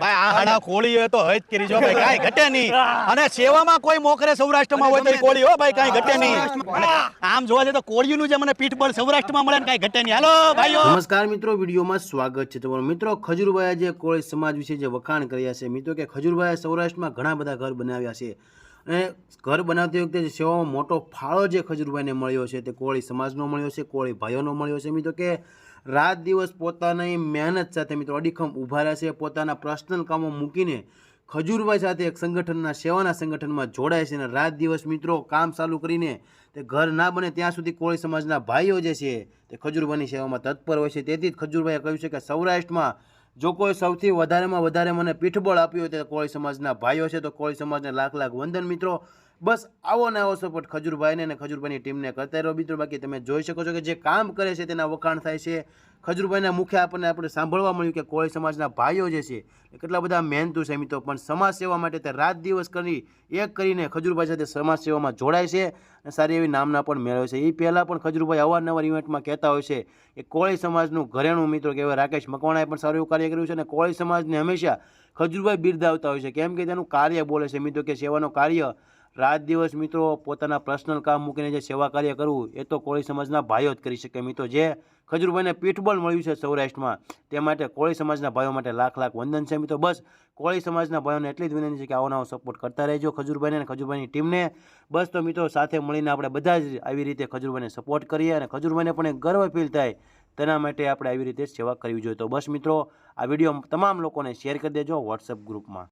ભાઈ આ હાડા કોળી હોય તો હજ કરી જો ભાઈ કાંઈ ઘટે નહીં અને સેવામાં કોઈ મોકરે સૌરાષ્ટ્રમાં હોય તો કોળી હો ભાઈ કાંઈ ઘટે નહીં અને આમ જોવા જાય તો કોળીનું જે મને પીઠબળ સૌરાષ્ટ્રમાં મળે ને કાંઈ ઘટે નહીં હાલો ભાઈઓ નમસ્કાર મિત્રો, વિડીયોમાં સ્વાગત છે તમારું. મિત્રો, ખજૂરભાઈ જે કોળી સમાજ વિશે જે વખાણ કર્યા છે મિત્રો, કે ખજૂરભાઈ સૌરાષ્ટ્રમાં ઘણા બધા ઘર બનાવ્યા છે અને ઘર બનાવતી વખતે જે સેવામાં મોટો ફાળો જે ખજૂરભાઈને મળ્યો છે તે કોળી સમાજનો મળ્યો છે, કોળી ભાઈઓનો મળ્યો છે મિત્રો. કે રાત દિવસ પોતાની મહેનત સાથે મિત્રો અડીખમ ઊભા રહ્યા છે, પોતાના પર્સનલ કામો મૂકીને ખજૂરભાઈ સાથે એક સંગઠનના સેવાના સંગઠનમાં જોડાય છે અને રાત દિવસ મિત્રો કામ ચાલુ કરીને તે ઘર ના બને ત્યાં સુધી કોળી સમાજના ભાઈઓ જે છે તે ખજૂરભાઈની સેવામાં તત્પર હોય છે. તેથી જ ખજૂરભાઈએ કહ્યું છે કે સૌરાષ્ટ્રમાં જો કોઈ સૌથી વધારેમાં વધારે મને પીઠબળ આપ્યું હોય તે કોળી સમાજના ભાઈઓ છે, તો કોળી સમાજને લાખ લાખ વંદન મિત્રો. બસ આવો ને આવો સપોર્ટ ખજૂરભાઈને અને ખજૂરભાઈની ટીમને કરતા રહો મિત્રો. બાકી તમે જોઈ શકો છો કે જે કામ કરે છે તેના વખાણ થાય છે. ખજૂરભાઈના મુખ્ય આપણે સાંભળવા મળ્યું કે કોળી સમાજના ભાઈઓ જે છે એ કેટલા બધા મહેનતુ છે મિત્રો, પણ સમાજ સેવા માટે તે રાત દિવસ એક કરીને ખજૂરભાઈ સાથે સમાજ સેવામાં જોડાય છે અને સારી એવી નામના પણ મેળવે છે. એ પહેલાં પણ ખજૂરભાઈ અવારનવાર ઇવેન્ટમાં કહેતા હોય છે કે કોળી સમાજનું ઘરેણું મિત્રો કહેવાય. રાકેશ મકવાણાએ પણ સારું એવું કાર્ય કર્યું છે અને કોળી સમાજને હંમેશા ખજૂરભાઈ બિરદાવતા હોય છે, કેમ કે તેનું કાર્ય બોલે છે મિત્રો, કે સેવાનું કાર્ય રાત દિવસ મિત્રો પોતાના પર્સનલ કામ મૂકીને જે સેવા કાર્ય કરવું એ તો કોળી સમાજના ભાઈઓ જ કરી શકે મિત્રો. જે ખજૂરભાઈને પીઠબળ મળ્યું છે સૌરાષ્ટ્રમાં તે માટે કોળી સમાજના ભાઈઓ માટે લાખ લાખ વંદન છે મિત્રો. બસ કોળી સમાજના ભાઈઓને એટલી જ વિનંતી છે કે આવો નવો સપોર્ટ કરતા રહેજો ખજૂરભાઈને અને ખજૂરભાઈની ટીમને. બસ તો મિત્રો સાથે મળીને આપણે બધા જ આવી રીતે ખજૂરભાઈને સપોર્ટ કરીએ અને ખજૂરભાઈને પણ એક ગર્વ ફીલ થાય તેના માટે આપણે આવી રીતે સેવા કરવી જોઈએ. તો બસ મિત્રો આ વિડીયો તમામ લોકોને શેર કરી દેજો વોટ્સએપ ગ્રુપમાં.